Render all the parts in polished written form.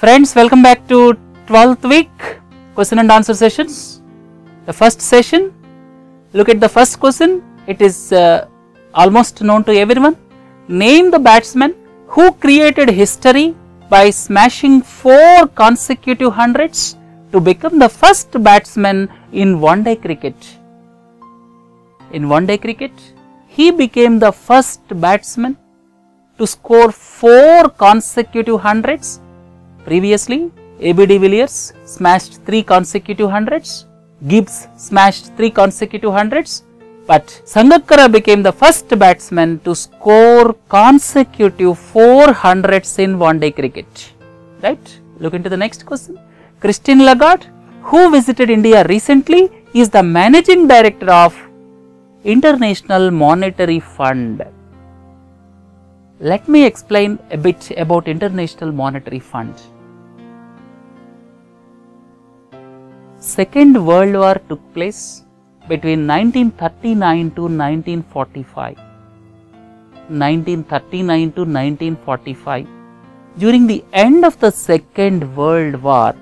Friends, welcome back to 12th week question and answer sessions. The first session, look at the first question. It is almost known to everyone. Name the batsman who created history by smashing 4 consecutive hundreds to become the first batsman in one-day cricket. In one-day cricket, he became the first batsman to score 4 consecutive hundreds. Previously, A.B. de Villiers smashed 3 consecutive hundreds, Gibbs smashed 3 consecutive hundreds, but Sangakkara became the first batsman to score consecutive 4 hundreds in one-day cricket. Right? Look into the next question. Christine Lagarde, who visited India recently, is the managing director of International Monetary Fund. Let me explain a bit about International Monetary Fund. Second World War took place between 1939 to 1945. 1939 to 1945. During the end of the Second World War,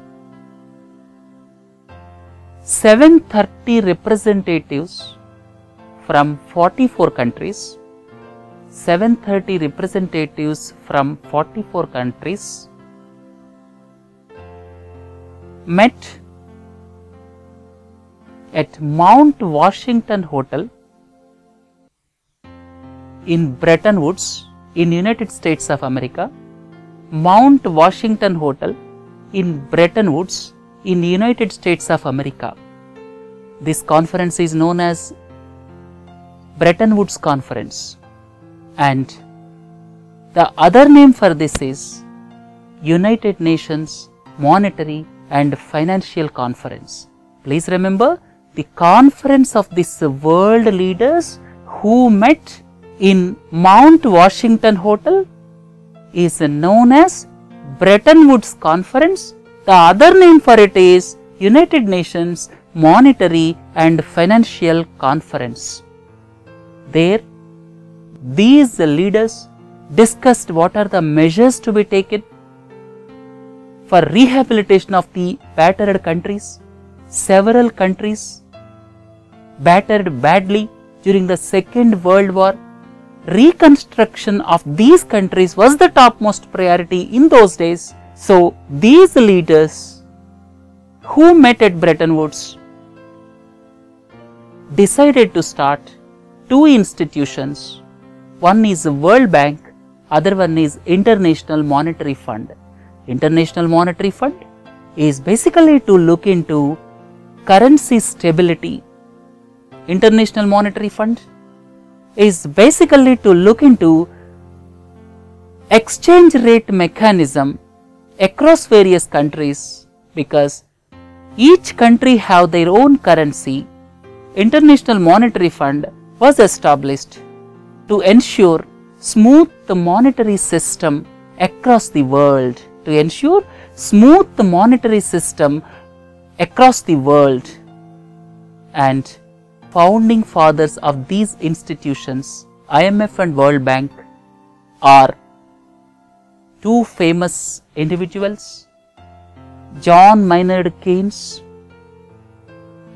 730 representatives from 44 countries, 730 representatives from 44 countries met at Mount Washington Hotel in Bretton Woods in United States of America. Mount Washington Hotel in Bretton Woods in United States of America. This conference is known as Bretton Woods Conference, and the other name for this is United Nations Monetary and Financial Conference. Please remember, the conference of these world leaders who met in Mount Washington Hotel is known as Bretton Woods Conference. The other name for it is United Nations Monetary and Financial Conference. There, these leaders discussed what are the measures to be taken for rehabilitation of the battered countries. Several countries battered badly during the Second World War. Reconstruction of these countries was the topmost priority in those days. So, these leaders who met at Bretton Woods decided to start 2 institutions. One is the World Bank, other one is International Monetary Fund. International Monetary Fund is basically to look into currency stability. International Monetary Fund is basically to look into exchange rate mechanism across various countries, because each country have their own currency. International Monetary Fund was established to ensure smooth monetary system across the world, to ensure smooth monetary system across the world. And founding fathers of these institutions, IMF and World Bank, are 2 famous individuals, John Maynard Keynes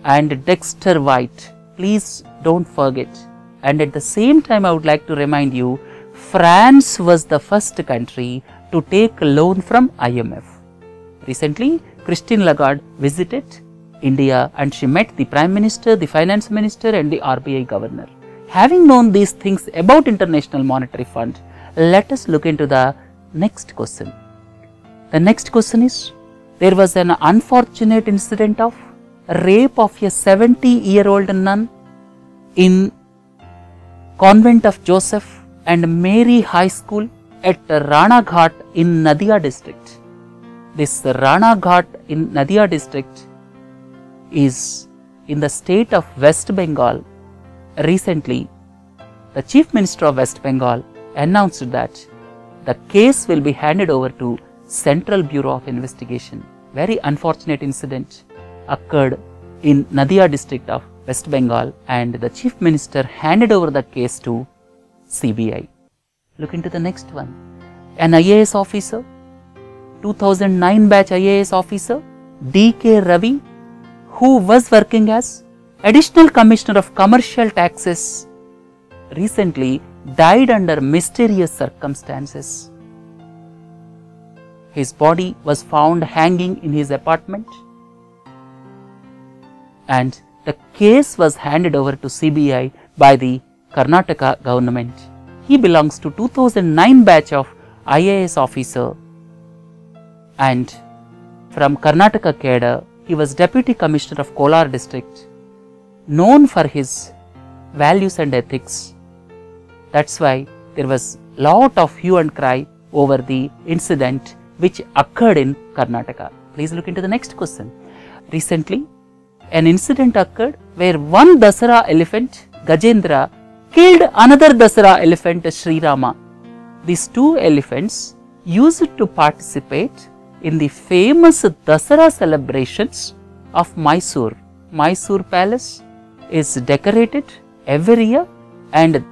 and Dexter White. Please don't forget. And at the same time, I would like to remind you, France was the first country to take a loan from IMF. Recently, Christine Lagarde visited India and she met the Prime Minister, the Finance Minister and the RBI Governor. Having known these things about International Monetary Fund, let us look into the next question. The next question is, there was an unfortunate incident of rape of a 70-year-old nun in Convent of Joseph and Mary High School at Rana Ghat in Nadia district. This Rana Ghat in Nadia district is in the state of West Bengal. Recently, the Chief Minister of West Bengal announced that the case will be handed over to Central Bureau of Investigation. Very unfortunate incident occurred in Nadia district of West Bengal, and the Chief Minister handed over the case to CBI. Look into the next one. An IAS officer 2009 batch IAS officer D.K. Ravi, who was working as Additional Commissioner of Commercial Taxes, recently died under mysterious circumstances. His body was found hanging in his apartment, and the case was handed over to CBI by the Karnataka government. He belongs to 2009 batch of IAS officer, and from Karnataka cadre, he was Deputy Commissioner of Kolar district, known for his values and ethics. That's why there was lot of hue and cry over the incident which occurred in Karnataka. Please look into the next question. Recently, an incident occurred where one Dasara elephant, Gajendra, killed another Dasara elephant, Sri Rama. These two elephants used to participate in the famous Dasara celebrations of Mysore. Mysore Palace is decorated every year, and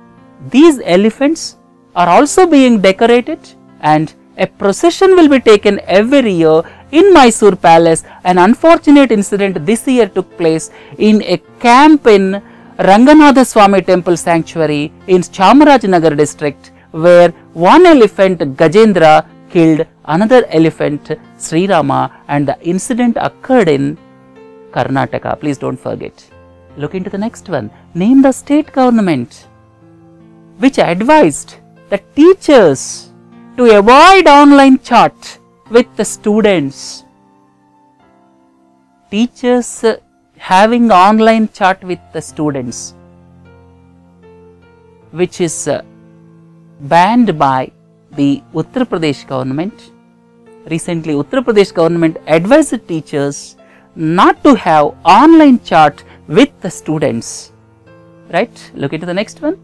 these elephants are also being decorated, and a procession will be taken every year in Mysore Palace. An unfortunate incident this year took place in a camp in Ranganatha Swami Temple Sanctuary in Chamarajanagar district, where one elephant, Gajendra, killed another elephant, Sri Rama, and the incident occurred in Karnataka. Please don't forget. Look into the next one. Name the state government which advised the teachers to avoid online chat with the students. Teachers having online chat with the students, which is banned by the Uttar Pradesh government. Recently, Uttar Pradesh government advised teachers not to have online chat with the students. Right? Look into the next one.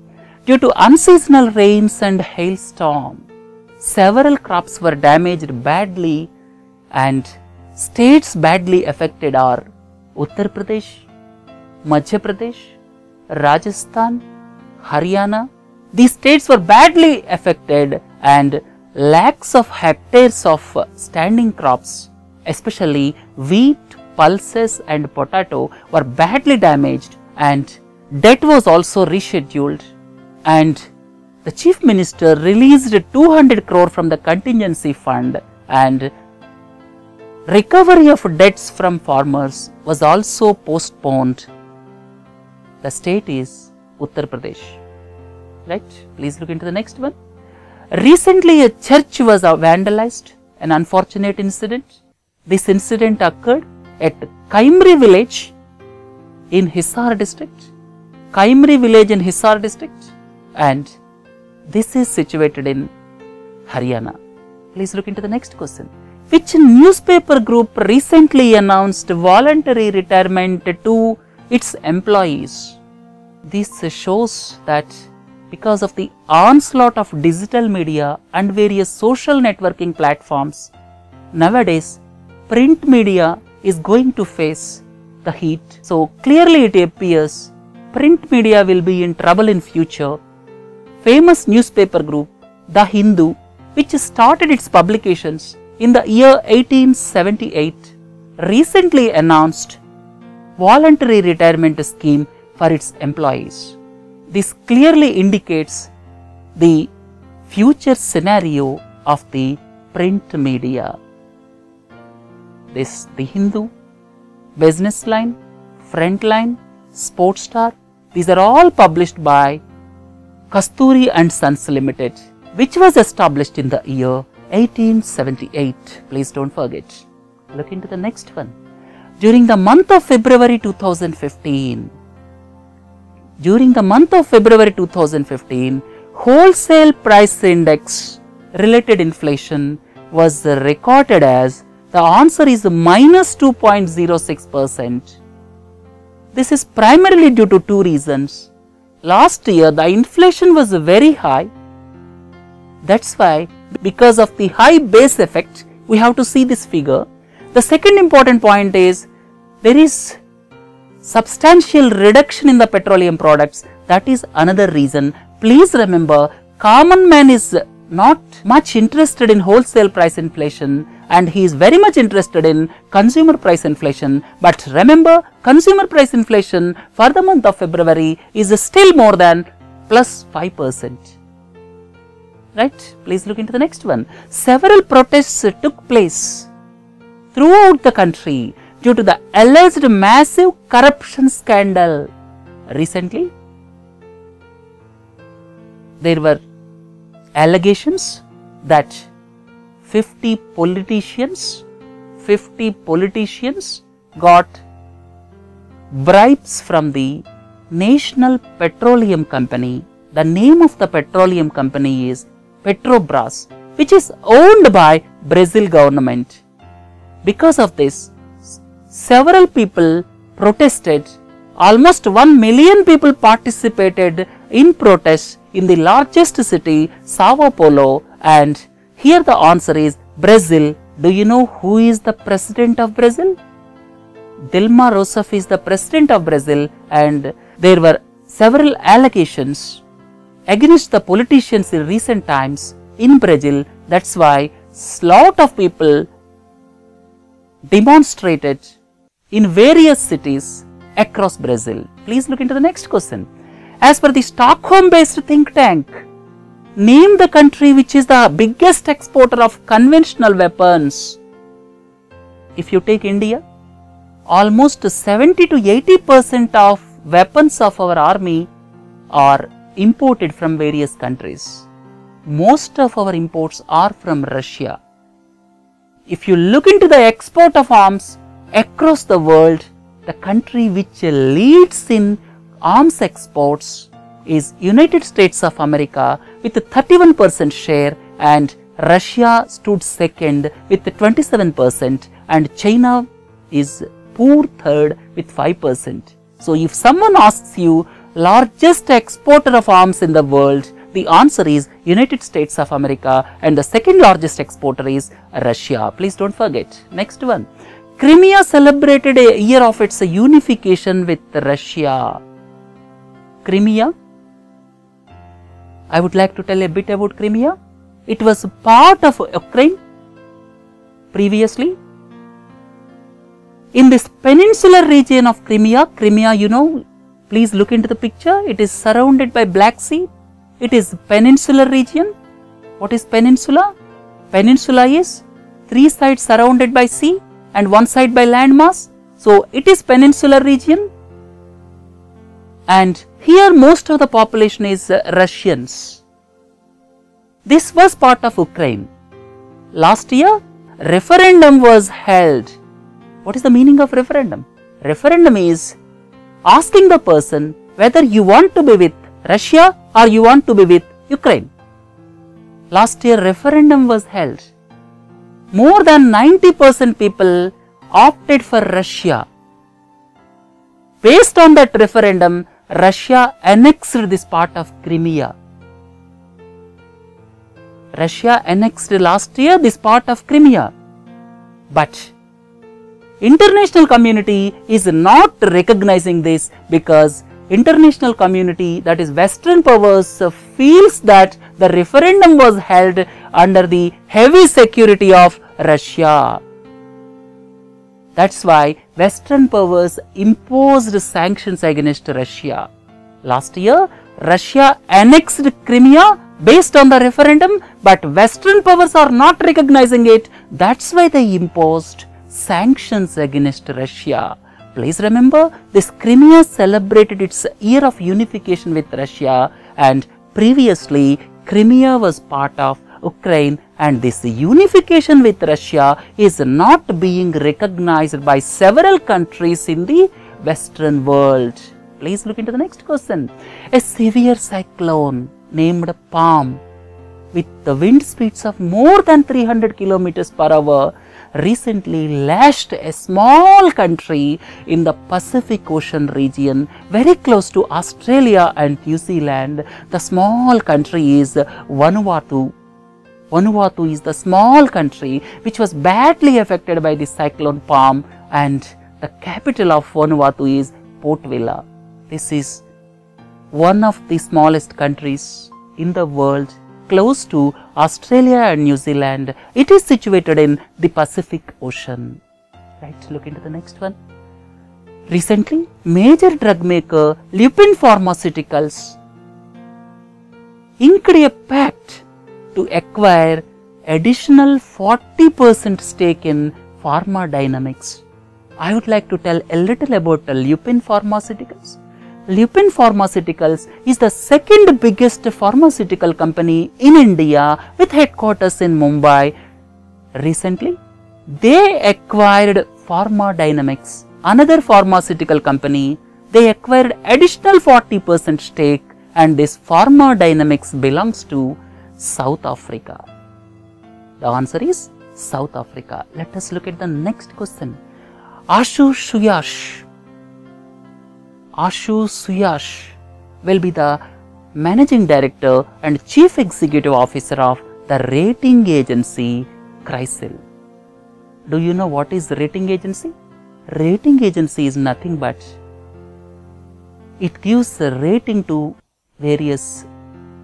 Due to unseasonal rains and hailstorm, several crops were damaged badly, and states badly affected are Uttar Pradesh, Madhya Pradesh, Rajasthan, Haryana. These states were badly affected, and lakhs of hectares of standing crops, especially wheat, pulses and potato, were badly damaged, and debt was also rescheduled, and the Chief Minister released 200 crore from the contingency fund, and recovery of debts from farmers was also postponed. The state is Uttar Pradesh. Right? Please look into the next one. Recently, a church was vandalized, an unfortunate incident. This incident occurred at Kaimri village in Hisar district. Kaimri village in Hisar district, and this is situated in Haryana. Please look into the next question. Which newspaper group recently announced voluntary retirement to its employees? This shows that because of the onslaught of digital media and various social networking platforms, nowadays print media is going to face the heat. So clearly it appears print media will be in trouble in future. Famous newspaper group, The Hindu, which started its publications in the year 1878, recently announced voluntary retirement scheme for its employees. This clearly indicates the future scenario of the print media. The Hindu, Business Line, Frontline, Sports Star, these are all published by Kasturi and Sons Limited, which was established in the year 1878. Please don't forget. Look into the next one. During the month of February 2015, wholesale price index related inflation was recorded as, the answer is minus 2.06%. This is primarily due to two reasons. Last year the inflation was very high. That's why, because of the high base effect, we have to see this figure. The second important point is, there is substantial reduction in the petroleum products. That is another reason. Please remember, common man is not much interested in wholesale price inflation, and he is very much interested in consumer price inflation. But remember, consumer price inflation for the month of February is still more than plus 5%. Right? Please look into the next one. Several protests took place throughout the country due to the alleged massive corruption scandal. Recently, there were allegations that 50 politicians got bribes from the National Petroleum Company. The name of the petroleum company is Petrobras, which is owned by Brazil government. Because of this, several people protested. Almost 1 million people participated in protests in the largest city, Sao Paulo, and here the answer is Brazil. Do you know who is the president of Brazil? Dilma Rousseff is the president of Brazil, and there were several allegations against the politicians in recent times in Brazil. That's why lot of people demonstrated in various cities across Brazil. Please look into the next question. As per the Stockholm-based think tank, name the country which is the biggest exporter of conventional weapons. If you take India, almost 70 to 80% of weapons of our army are imported from various countries. Most of our imports are from Russia. If you look into the export of arms across the world, the country which leads in arms exports is United States of America with a 31% share, and Russia stood second with 27%, and China is poor third with 5%. So if someone asks you largest exporter of arms in the world, the answer is United States of America, and the second largest exporter is Russia. Please don't forget. Next one. Crimea celebrated a year of its unification with Russia. Crimea, I would like to tell a bit about Crimea. It was part of Ukraine previously. In this peninsular region of Crimea, you know, please look into the picture. It is surrounded by Black Sea. It is peninsular region. What is peninsula? Peninsula is 3 sides surrounded by sea and 1 side by landmass. So it is peninsular region. And here most of the population is Russians. This was part of Ukraine. Last year, referendum was held. What is the meaning of referendum? Referendum is asking the person whether you want to be with Russia or you want to be with Ukraine. Last year, referendum was held. More than 90% people opted for Russia. Based on that referendum, Russia annexed this part of Crimea. Russia annexed last year this part of Crimea. But international community is not recognizing this because international community, that is Western powers, feels that the referendum was held under the heavy security of Russia. That's why Western powers imposed sanctions against Russia. Last year, Russia annexed Crimea based on the referendum, but Western powers are not recognizing it. That's why they imposed sanctions against Russia. Please remember, this Crimea celebrated its year of unification with Russia, and previously Crimea was part of Ukraine, and this unification with Russia is not being recognized by several countries in the Western world. Please look into the next question. A severe cyclone named Palm, with the wind speeds of more than 300 kilometers per hour, recently lashed a small country in the Pacific Ocean region very close to Australia and New Zealand. The small country is Vanuatu. Vanuatu is the small country which was badly affected by the cyclone Palm, and the capital of Vanuatu is Port Vila. This is one of the smallest countries in the world close to Australia and New Zealand. It is situated in the Pacific Ocean. Right, look into the next one. Recently, major drug maker Lupin Pharmaceuticals inked a pact to acquire additional 40% stake in Pharma Dynamics. I would like to tell a little about Lupin Pharmaceuticals. Lupin Pharmaceuticals is the second biggest pharmaceutical company in India with headquarters in Mumbai. Recently, they acquired Pharma Dynamics, another pharmaceutical company. They acquired additional 40% stake, and this Pharma Dynamics belongs to South Africa. The answer is South Africa. Let us look at the next question. Ashu Suyash will be the Managing Director and Chief Executive Officer of the rating agency CRISIL. Do you know what is rating agency? Rating agency is nothing but it gives a rating to various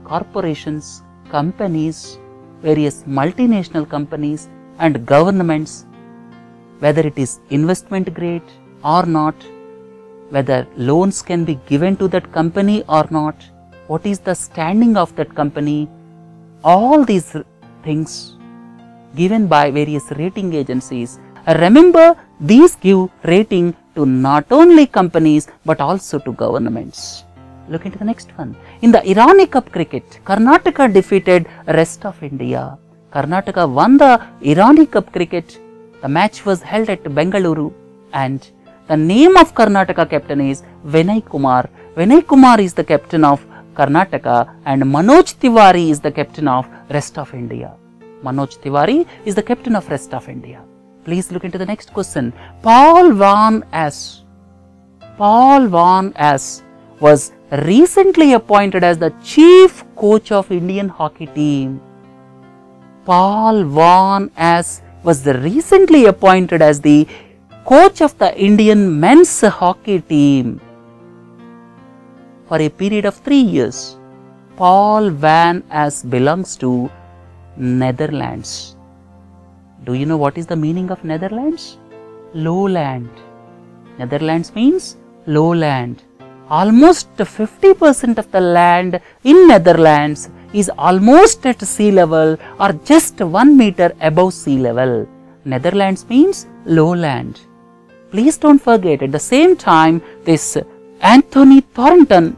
corporations, companies, various multinational companies and governments, whether it is investment grade or not, whether loans can be given to that company or not, what is the standing of that company, all these things given by various rating agencies. Remember, these give rating to not only companies but also to governments. Look into the next one. In the Irani Cup cricket, Karnataka defeated rest of India. Karnataka won the Irani Cup cricket. The match was held at Bengaluru, and the name of Karnataka captain is Vinay Kumar. Vinay Kumar is the captain of Karnataka and Manoj Tiwari is the captain of rest of India. Manoj Tiwari is the captain of rest of India. Please look into the next question. Paul Van As was recently appointed as the chief coach of Indian hockey team. Paul Van As was recently appointed as the coach of the Indian men's hockey team for a period of 3 years. Paul Van As belongs to Netherlands. Do you know what is the meaning of Netherlands? Lowland. Netherlands means lowland. Almost 50% of the land in Netherlands is almost at sea level or just 1 meter above sea level. Netherlands means lowland. Please don't forget, at the same time, this Anthony Thornton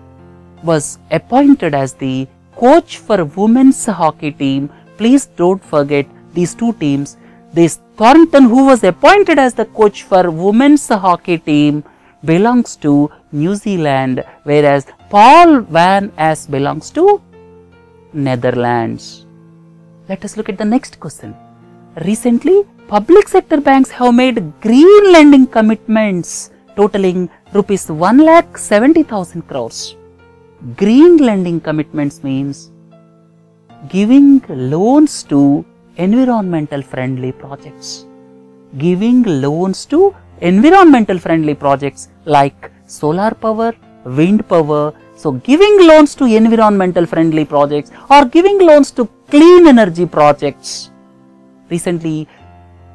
was appointed as the coach for women's hockey team. Please don't forget these two teams. This Thornton, who was appointed as the coach for women's hockey team, belongs to New Zealand, whereas Paul Van As belongs to Netherlands. Let us look at the next question. Recently, public sector banks have made green lending commitments totaling rupees 1,70,000 crores. Green lending commitments means giving loans to environmental friendly projects. Giving loans to environmental friendly projects like solar power, wind power. So, giving loans to environmental friendly projects or giving loans to clean energy projects. Recently,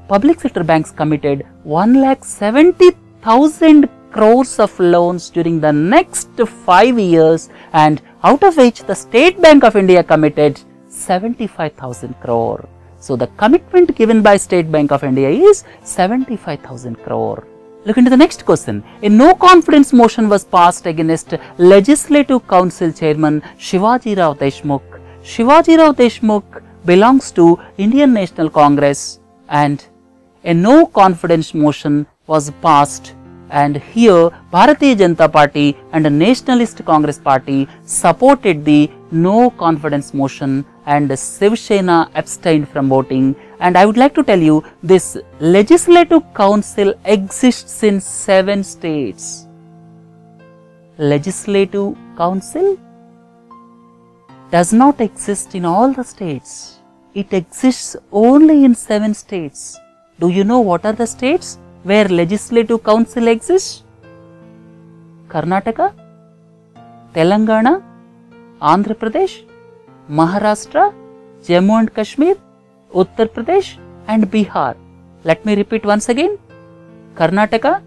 public sector banks committed 1,70,000 crores of loans during the next 5 years, and out of which the State Bank of India committed 75,000 crore. So, the commitment given by State Bank of India is 75,000 crore. Look into the next question. A no confidence motion was passed against Legislative Council Chairman Shivaji Rao Deshmukh. Shivaji Rao Deshmukh belongs to Indian National Congress, and a no confidence motion was passed, and here Bharatiya Janata Party and the Nationalist Congress Party supported the no confidence motion and Shiv Sena abstained from voting. And I would like to tell you, this Legislative Council exists in 7 states. Legislative Council does not exist in all the states. It exists only in 7 states. Do you know what are the states where Legislative Council exists? Karnataka, Telangana, Andhra Pradesh, Maharashtra, Jammu and Kashmir, Uttar Pradesh and Bihar. Let me repeat once again. Karnataka,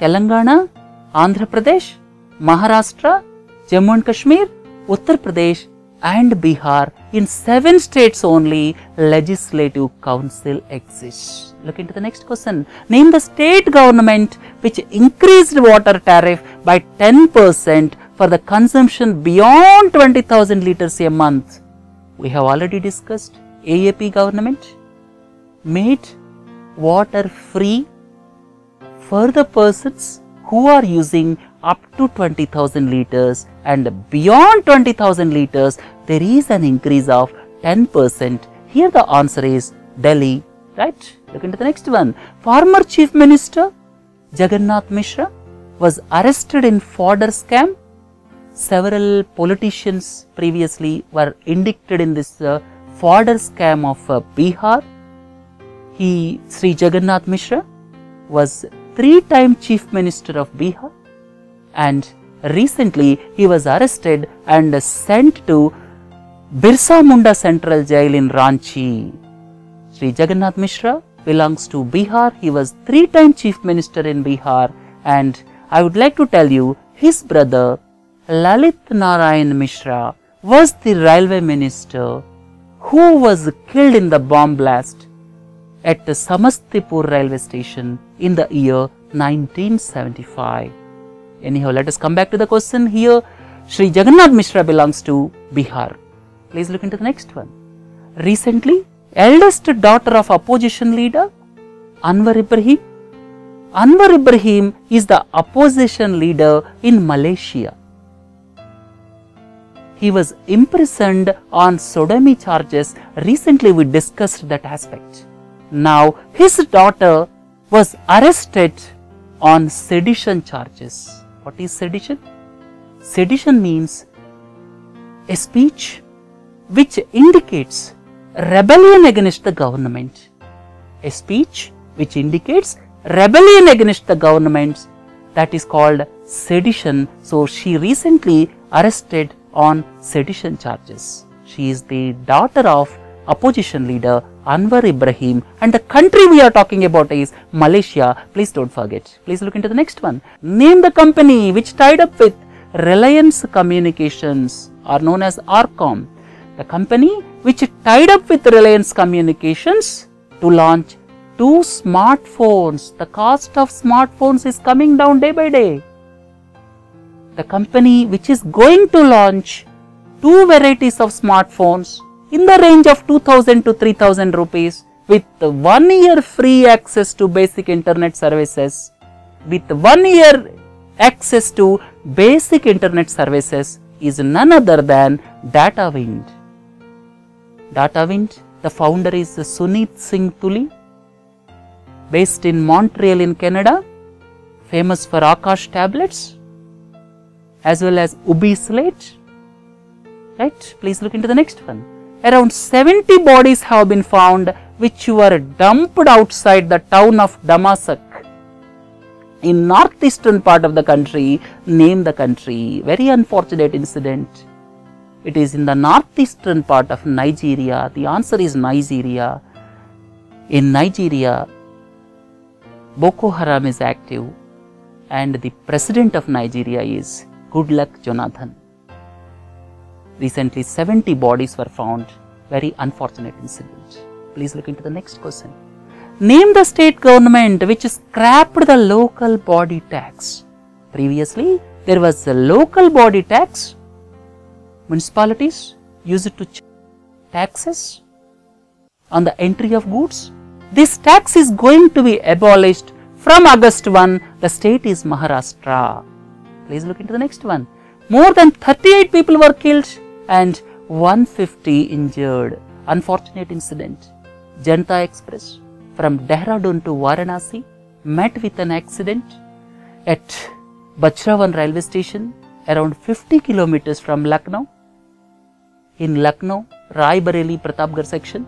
Telangana, Andhra Pradesh, Maharashtra, Jammu and Kashmir, Uttar Pradesh and Bihar. In 7 states only legislative council exists. Look into the next question. Name the state government which increased water tariff by 10% for the consumption beyond 20,000 liters a month. We have already discussed. AAP government made water free for the persons who are using up to 20,000 liters, and beyond 20,000 liters there is an increase of 10%. Here the answer is Delhi, right? Look into the next one. Former Chief Minister Jagannath Mishra was arrested in fodder scam. Several politicians previously were indicted in this fodder scam of Bihar. Sri Jagannath Mishra was 3-time Chief Minister of Bihar, and recently he was arrested and sent to Birsa Munda Central Jail in Ranchi. Sri Jagannath Mishra belongs to Bihar. He was 3-time Chief Minister in Bihar, and I would like to tell you his brother Lalit Narayan Mishra was the railway minister who was killed in the bomb blast at the Samastipur railway station in the year 1975. Anyhow, let us come back to the question here. Sri Jagannath Mishra belongs to Bihar. Please look into the next one. Recently, eldest daughter of opposition leader Anwar Ibrahim. Anwar Ibrahim is the opposition leader in Malaysia. He was imprisoned on sodomy charges. Recently we discussed that aspect. Now his daughter was arrested on sedition charges. What is sedition? Sedition means a speech which indicates rebellion against the government. A speech which indicates rebellion against the government, that is called sedition. So she recently arrested on sedition charges. She is the daughter of opposition leader Anwar Ibrahim, and the country we are talking about is Malaysia. Please don't forget. Please look into the next one. Name the company which tied up with Reliance Communications, or known as RCom. The company which tied up with Reliance Communications to launch 2 smartphones. The cost of smartphones is coming down day by day. The company which is going to launch 2 varieties of smartphones in the range of 2,000 to 3,000 rupees with 1 year free access to basic internet services. With 1 year access to basic internet services is none other than Datavind. Datavind, the founder is Sunit Singh Tuli, based in Montreal in Canada, famous for Akash tablets as well as Ubi slate, right? Please look into the next one. Around 70 bodies have been found which were dumped outside the town of Damasak in northeastern part of the country. Name the country. Very unfortunate incident. It is in the northeastern part of Nigeria. The answer is Nigeria. In Nigeria, Boko Haram is active, and the president of Nigeria is Goodluck Jonathan. Recently 70 bodies were found. Very unfortunate incident. Please look into the next question. Name the state government which scrapped the local body tax. Previously there was a local body tax. Municipalities use it to charge taxes on the entry of goods. This tax is going to be abolished from August 1. The state is Maharashtra. Please look into the next one. More than 38 people were killed and 150 injured. Unfortunate incident. Janata Express from Dehradun to Varanasi met with an accident at Bachravan railway station around 50 kilometers from Lucknow. In Lucknow, Rai Bareli Pratapgarh section,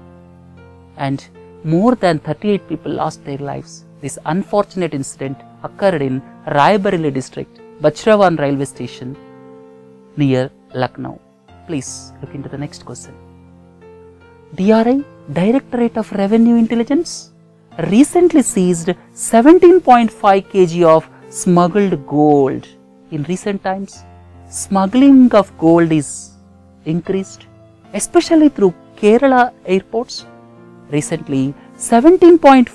and more than 38 people lost their lives. This unfortunate incident occurred in Rai Bareli district, Bachravan railway station near Lucknow. Please look into the next question. DRI, Directorate of Revenue Intelligence, recently seized 17.5 kg of smuggled gold. In recent times, smuggling of gold is increased, especially through Kerala airports. Recently, 17.5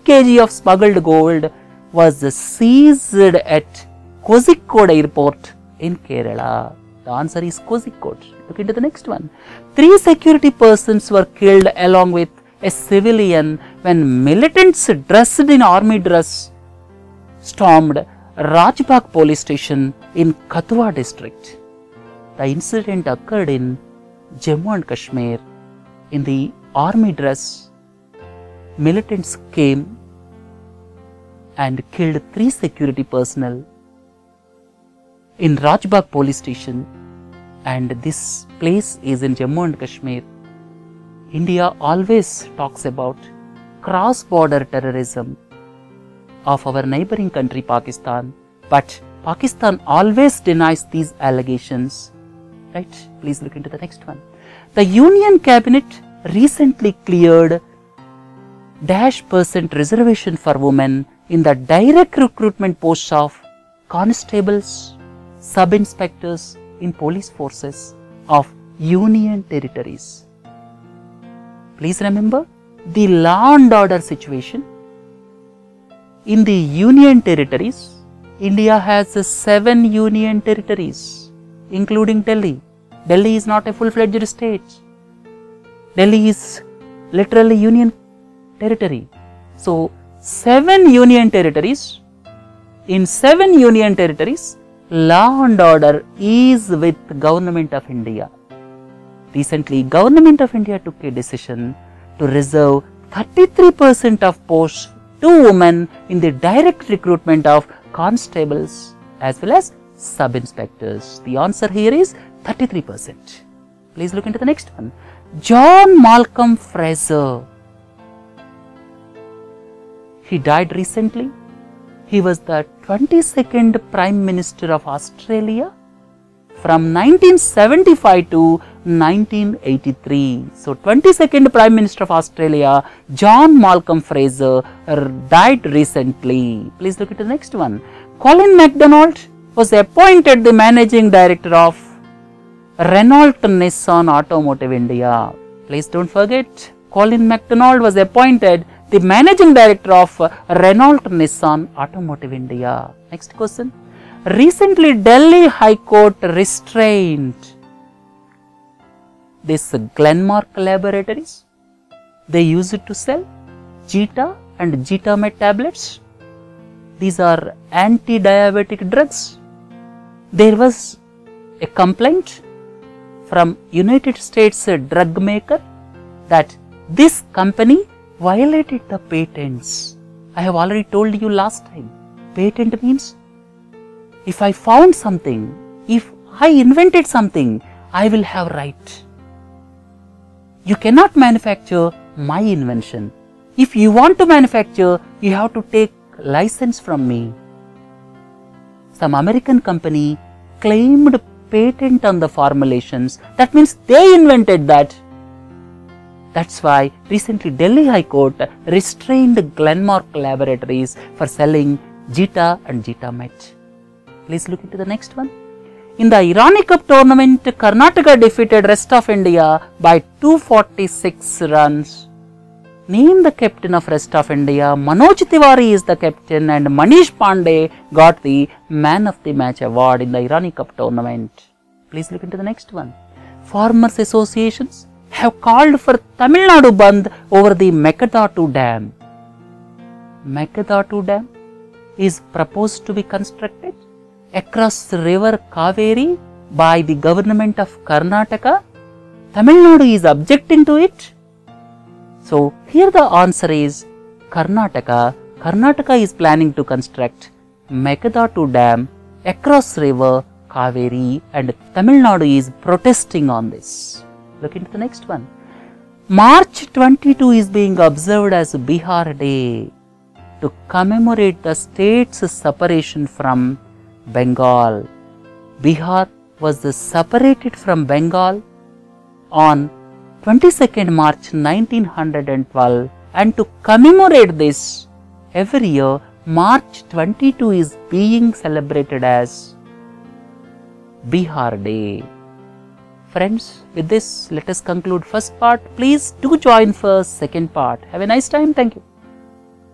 kg of smuggled gold was seized at Kozhikode airport in Kerala. The answer is Kozhikode. Look into the next one. 3 security persons were killed along with a civilian when militants dressed in army dress stormed Rajbagh police station in Kathua district. The incident occurred in Jammu and Kashmir. In the army dress, militants came and killed 3 security personnel in Rajbagh police station, and this place is in Jammu and Kashmir. India always talks about cross-border terrorism of our neighboring country Pakistan, but Pakistan always denies these allegations, right? Please look into the next one. The Union Cabinet recently cleared % reservation for women in the direct recruitment posts of constables, sub-inspectors in police forces of Union territories. Please remember the law and order situation. In the Union territories, India has 7 Union territories, including Delhi. Delhi is not a full-fledged state. Delhi is literally Union territory. So, 7 Union territories. In 7 Union territories, law and order is with Government of India. Recently, Government of India took a decision to reserve 33% of posts to women in the direct recruitment of constables as well as sub-inspectors. The answer here is 33%. Please look into the next one. John Malcolm Fraser. He died recently. He was the 22nd Prime Minister of Australia from 1975 to 1983. So, 22nd Prime Minister of Australia, John Malcolm Fraser, died recently. Please look at the next one. Colin McDonald was appointed the Managing Director of Renault Nissan Automotive India. Please don't forget, Colin McDonald was appointed the Managing Director of Renault Nissan Automotive India. Next question. Recently, Delhi High Court restrained this Glenmark laboratories. They use it to sell Gita and Gitamet tablets. These are anti-diabetic drugs. There was a complaint from United States drug maker that this company violated the patents. I have already told you last time. Patent means if I found something, if I invented something, I will have right. You cannot manufacture my invention. If you want to manufacture, you have to take license from me. Some American company claimed patent on the formulations. That means they invented that. That's why recently Delhi High Court restrained Glenmark laboratories for selling Gita and Gitamet. Please look into the next one. In the Irani Cup tournament, Karnataka defeated rest of India by 246 runs. Name the captain of rest of India. Manoj Tiwari is the captain and Manish Pandey got the man of the match award in the Irani Cup tournament. Please look into the next one. Farmers associations have called for Tamil Nadu Bandh over the Mekadatu Dam. Mekadatu Dam is proposed to be constructed across river Kaveri by the government of Karnataka. Tamil Nadu is objecting to it. So, here the answer is Karnataka. Karnataka is planning to construct Mekadatu Dam across river Kaveri and Tamil Nadu is protesting on this. Look into the next one. March 22 is being observed as Bihar Day to commemorate the state's separation from Bengal. Bihar was separated from Bengal on 22nd March 1912, and to commemorate this, every year March 22 is being celebrated as Bihar Day. Friends, with this let us conclude first part. Please do join for second part. Have a nice time. Thank you.